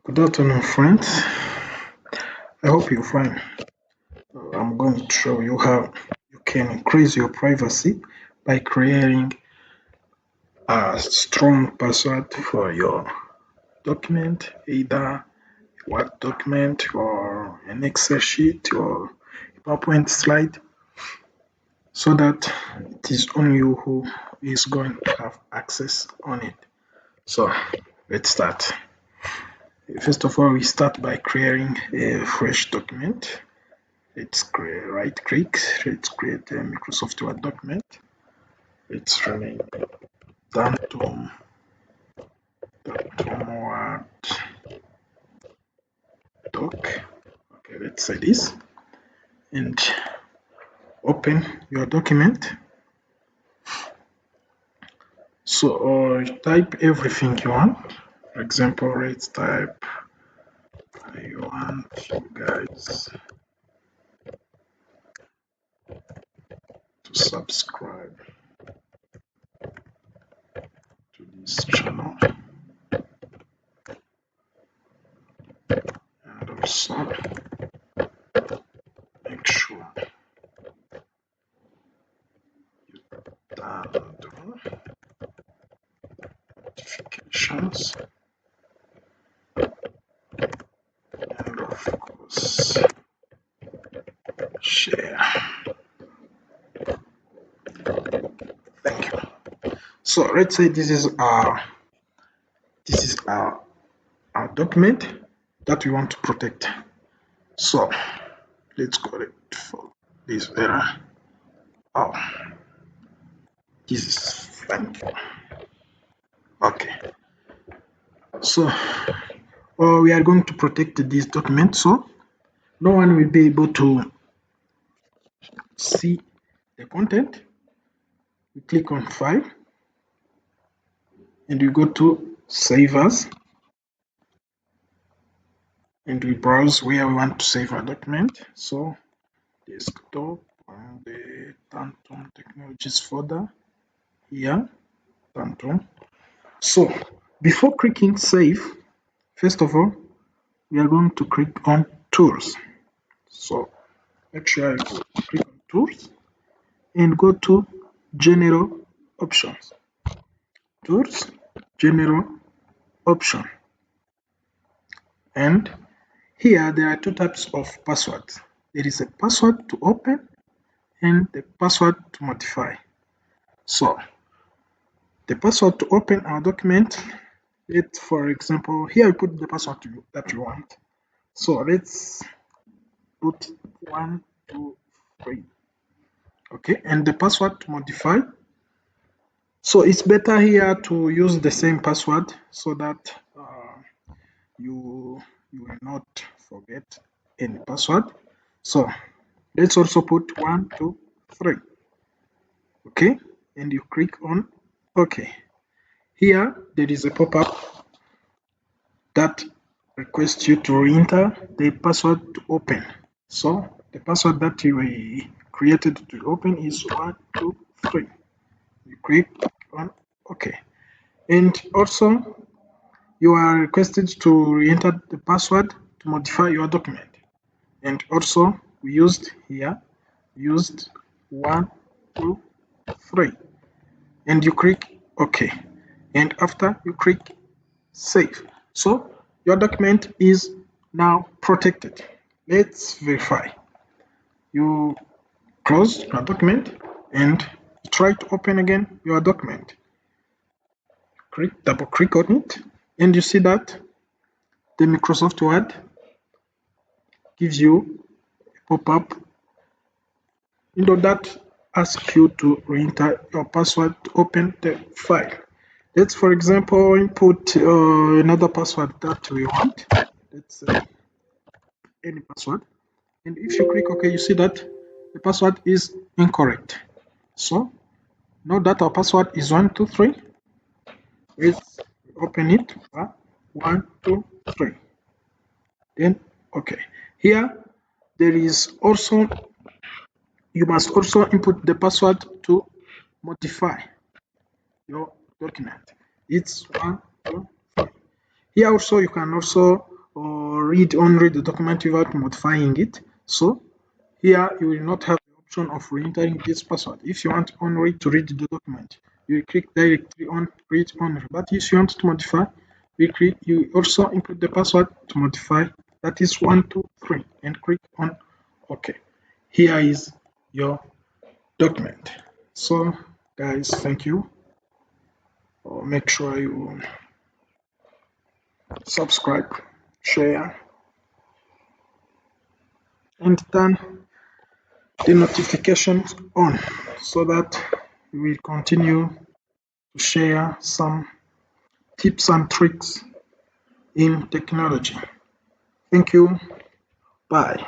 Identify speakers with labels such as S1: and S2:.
S1: Good afternoon, friends. I hope you're fine. I'm going to show you how you can increase your privacy by creating a strong password for your document, either a Word document or an Excel sheet or a PowerPoint slide, so that it is only you who is going to have access on it. So let's start. First of all, we start by creating a fresh document. Let's right click. Let's create a Microsoft Word document. Let's rename Tantum Word doc. Okay, let's say this and open your document. So type everything you want. For example, let's type I want you guys to subscribe to this channel and also make sure you download notifications and of course share. Thank you. So let's say this is our document that we want to protect. So let's go for this error. Oh, this is thank you. Okay. So we are going to protect this document, so no one will be able to see the content. We click on File and we go to Save As and we browse where we want to save our document. So desktop and the Tantum Technologies folder here, Tantum. So before clicking Save, first of all, we are going to click on Tools. So make sure you click on Tools and go to General Options. Tools, General Option. And here there are two types of passwords. There is a password to open and the password to modify. So the password to open our document, for example, here I put the password that you want. So let's put 1, 2, 3. Okay, and the password to modify. So it's better here to use the same password so that you will not forget any password. So let's also put 1, 2, 3. Okay, and you click on OK. Here there is a pop-up that requests you to enter the password to open. So the password that you created to open is 1, 2, 3. You click on OK. And also you are requested to enter the password to modify your document. And also we used 1, 2, 3. And you click OK. And after you click Save. So your document is now protected. Let's verify. You close your document and try to open again your document. Double click on it and you see that the Microsoft Word gives you a pop-up that asks you to enter your password to open the file. Let's, for example, input another password that we want. Let's say any password. And if you click OK, you see that the password is incorrect. So now that our password is 1, 2, 3, let's open it. 1, 2, 3. Then OK. Here there is also, you must also input the password to modify your document. It's 1, 2, 3. Here also you can also or read only the document without modifying it. So here you will not have the option of re-entering this password. If you want only to read the document, you will click directly on read only. But if you want to modify, you also include the password to modify. That is 123 and click on OK. Here is your document. So guys, thank you. Make sure you subscribe, share, and turn the notifications on so that we will continue to share some tips and tricks in technology. Thank you. Bye.